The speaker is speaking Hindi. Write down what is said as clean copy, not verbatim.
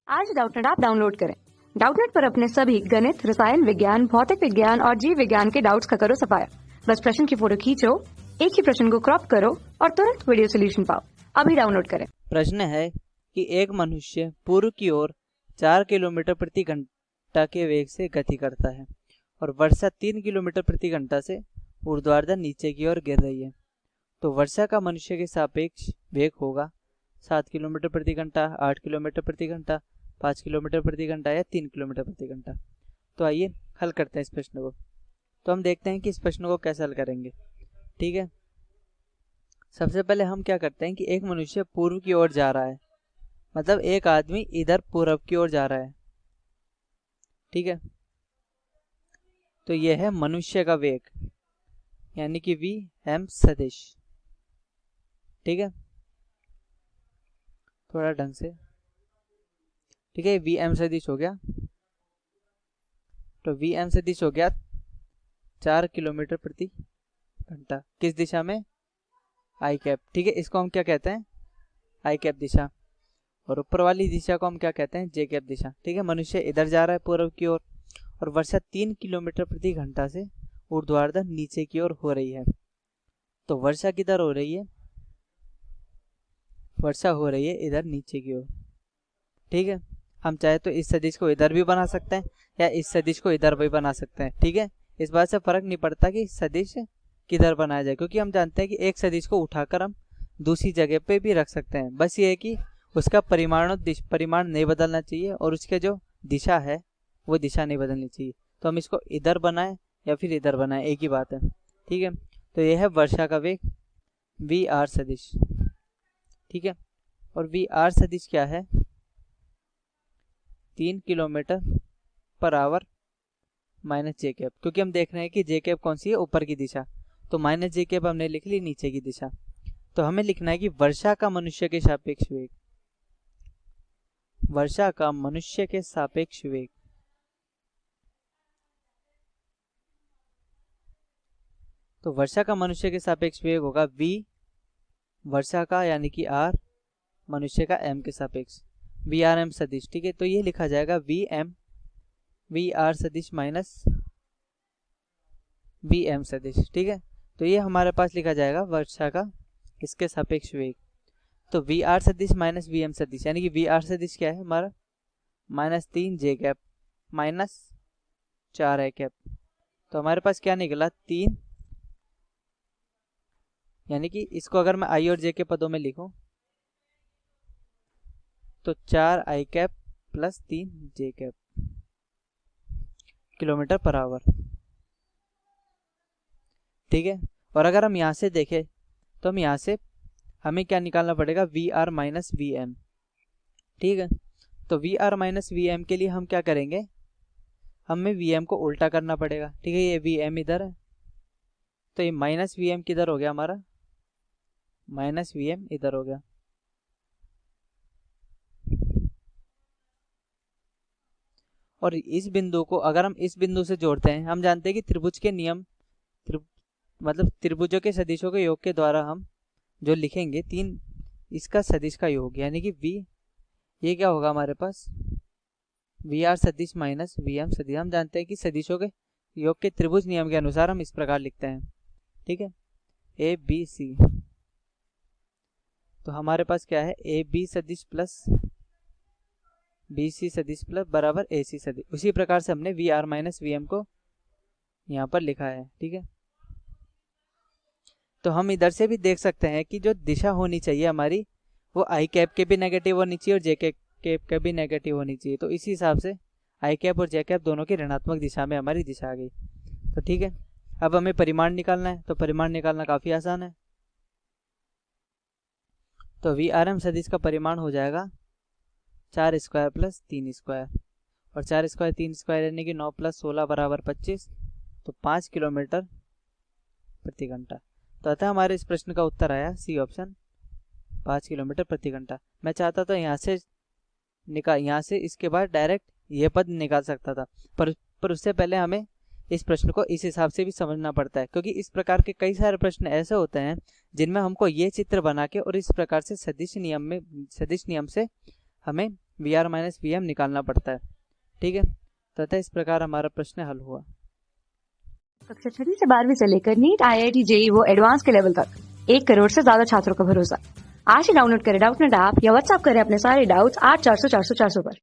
आज डाउटनेट ऐप डाउनलोड करें। डाउटनेट पर अपने सभी गणित, रसायन विज्ञान, भौतिक विज्ञान और जीव विज्ञान के डाउट्स का करो सफाया। बस प्रश्न की फोटो खींचो, एक ही प्रश्न को क्रॉप करो और तुरंत वीडियो सोल्यूशन पाओ। अभी डाउनलोड करें। प्रश्न है कि एक मनुष्य पूर्व की ओर 4 किलोमीटर प्रति घंटा के वेग से गति करता है और वर्षा 3 किलोमीटर प्रति घंटा से ऊर्ध्वाधर नीचे की ओर गिर रही है। तो वर्षा का मनुष्य के सापेक्ष वेग होगा 7 किलोमीटर प्रति घंटा, 8 किलोमीटर प्रति घंटा, 5 किलोमीटर प्रति घंटा या 3 किलोमीटर प्रति घंटा। तो आइए हल करते हैं इस प्रश्न को। तो हम देखते हैं कि इस प्रश्न को कैसे हल करेंगे। ठीक है, सबसे पहले हम क्या करते हैं कि एक मनुष्य पूर्व की ओर जा रहा है, मतलब एक आदमी इधर पूर्व की ओर जा रहा है। ठीक है, तो यह है मनुष्य का वेग, यानी कि वी एम सदिश। ठीक है, थोड़ा ढंग से। ठीक है, वी एम सदिश हो गया। तो वी एम सदिश हो गया 4 किलोमीटर प्रति घंटा। किस दिशा में? आई कैप। ठीक है, इसको हम क्या कहते हैं? आई कैप दिशा। और ऊपर वाली दिशा को हम क्या कहते हैं? जे कैप दिशा। ठीक है, मनुष्य इधर जा रहा है पूर्व की ओर और वर्षा 3 किलोमीटर प्रति घंटा से ऊर्ध्वाधर नीचे की ओर हो रही है। तो वर्षा किधर हो रही है? वर्षा हो रही है इधर नीचे की ओर। ठीक है, हम चाहे तो इस सदिश को इधर भी बना सकते हैं या इस सदिश को इधर भी बना सकते हैं। ठीक है, इस बात से फर्क नहीं पड़ता कि सदिश किधर बनाया जाए, क्योंकि हम जानते हैं कि एक सदिश को उठाकर हम दूसरी जगह पे भी रख सकते हैं। बस ये है कि उसका परिमाण नहीं बदलना चाहिए और उसके जो दिशा है वो दिशा नहीं बदलनी चाहिए। तो हम इसको इधर बनाएं या फिर इधर बनाएं, एक ही बात है। ठीक है, तो यह है वर्षा का वेग वी आर सदिश। ठीक है, और वी आर सदिश क्या है? 3 किलोमीटर पर आवर माइनस जे कैप, क्योंकि हम देख रहे हैं कि जे कैप कौन सी है? ऊपर की दिशा। तो माइनस जे कैप हमने लिख ली नीचे की दिशा। तो हमें लिखना है कि वर्षा का मनुष्य के सापेक्ष वेग, वर्षा का मनुष्य के सापेक्ष वेग। तो वर्षा का मनुष्य के सापेक्ष वेग होगा वी वर्षा का, यानी कि आर मनुष्य का एम के सापेक्ष, वी आर एम सदिश। ठीक है, तो ये लिखा जाएगा वी आर सदिश माइनस वी एम सदिश। ठीक है, तो ये हमारे पास लिखा जाएगा वर्षा का इसके सापेक्ष वेग। तो वी आर सदिश माइनस वी एम सदिश, यानी कि वी आर सदिश क्या है हमारा? -3 जे कैप माइनस 4 ए कैप। तो हमारे पास क्या निकला? 3, यानी कि इसको अगर मैं आई और जे के पदों में लिखूं तो 4 आई कैप प्लस 3 जे कैप किलोमीटर पर आवर। ठीक है, और अगर हम यहाँ से देखें तो हम यहाँ से हमें क्या निकालना पड़ेगा? V R minus V M. ठीक है, तो V R minus V M के लिए हम क्या करेंगे? हमें वी एम को उल्टा करना पड़ेगा। ठीक है, ये वी एम इधर है तो ये माइनस वी एम किधर हो गया हमारा? माइनस वी एम इधर हो गया। और इस बिंदु को अगर हम इस बिंदु से जोड़ते हैं, हम जानते हैं कि त्रिभुज के नियम मतलब त्रिभुजों के सदिशों के योग के द्वारा हम जो लिखेंगे 3 इसका सदिश का योग, यानी कि वी, ये क्या होगा हमारे पास? वी आर सदिश माइनस वी एम सदिश। हम जानते हैं कि सदिशों के योग के त्रिभुज नियम के अनुसार हम इस प्रकार लिखते हैं। ठीक है, ए बी सी। तो हमारे पास क्या है? ए बी सदिश प्लस बी सी सदिश प्लस बराबर ए सी सदिश। उसी प्रकार से हमने V R minus V M को यहाँ पर लिखा है। ठीक है, तो हम इधर से भी देख सकते हैं कि जो दिशा होनी चाहिए हमारी वो आई कैप के भी नेगेटिव होनी चाहिए और जे कैप के भी नेगेटिव होनी चाहिए। तो इसी हिसाब से आई कैप और जे कैप दोनों की ऋणात्मक दिशा में हमारी दिशा आ गई। तो ठीक है, अब हमें परिमाण निकालना है। तो परिमाण निकालना काफ़ी आसान है। तो वी आर एम सदिश का परिमाण हो जाएगा 4 स्क्वायर प्लस 3 स्क्वायर, और 4 स्क्वायर 3 स्क्वायर यानी कि 9 प्लस 16 बराबर 25। तो 5 किलोमीटर प्रति घंटा। तो अतः हमारे इस प्रश्न का उत्तर आया सी ऑप्शन, 5 किलोमीटर प्रति घंटा। मैं चाहता था यहाँ से इसके बाद डायरेक्ट ये पद निकाल सकता था, पर उससे पहले हमें इस प्रश्न को इस हिसाब से भी समझना पड़ता है, क्योंकि इस प्रकार के कई सारे प्रश्न ऐसे होते हैं जिनमें हमको ये चित्र बना के और इस प्रकार से सदिश नियम से हमें VR माइनस VM निकालना पड़ता है। ठीक है, तो अतः इस प्रकार हमारा प्रश्न हल हुआ। कक्षा 6वीं से 12वीं से लेकर नीट, IIT, JEE वो एडवांस के लेवल तक 1 करोड़ से ज्यादा छात्रों का भरोसा। आज ही डाउनलोड करें डाउटनेट ऐप या व्हाट्सएप करें अपने सारे डाउट्स 8400 400 400 पर।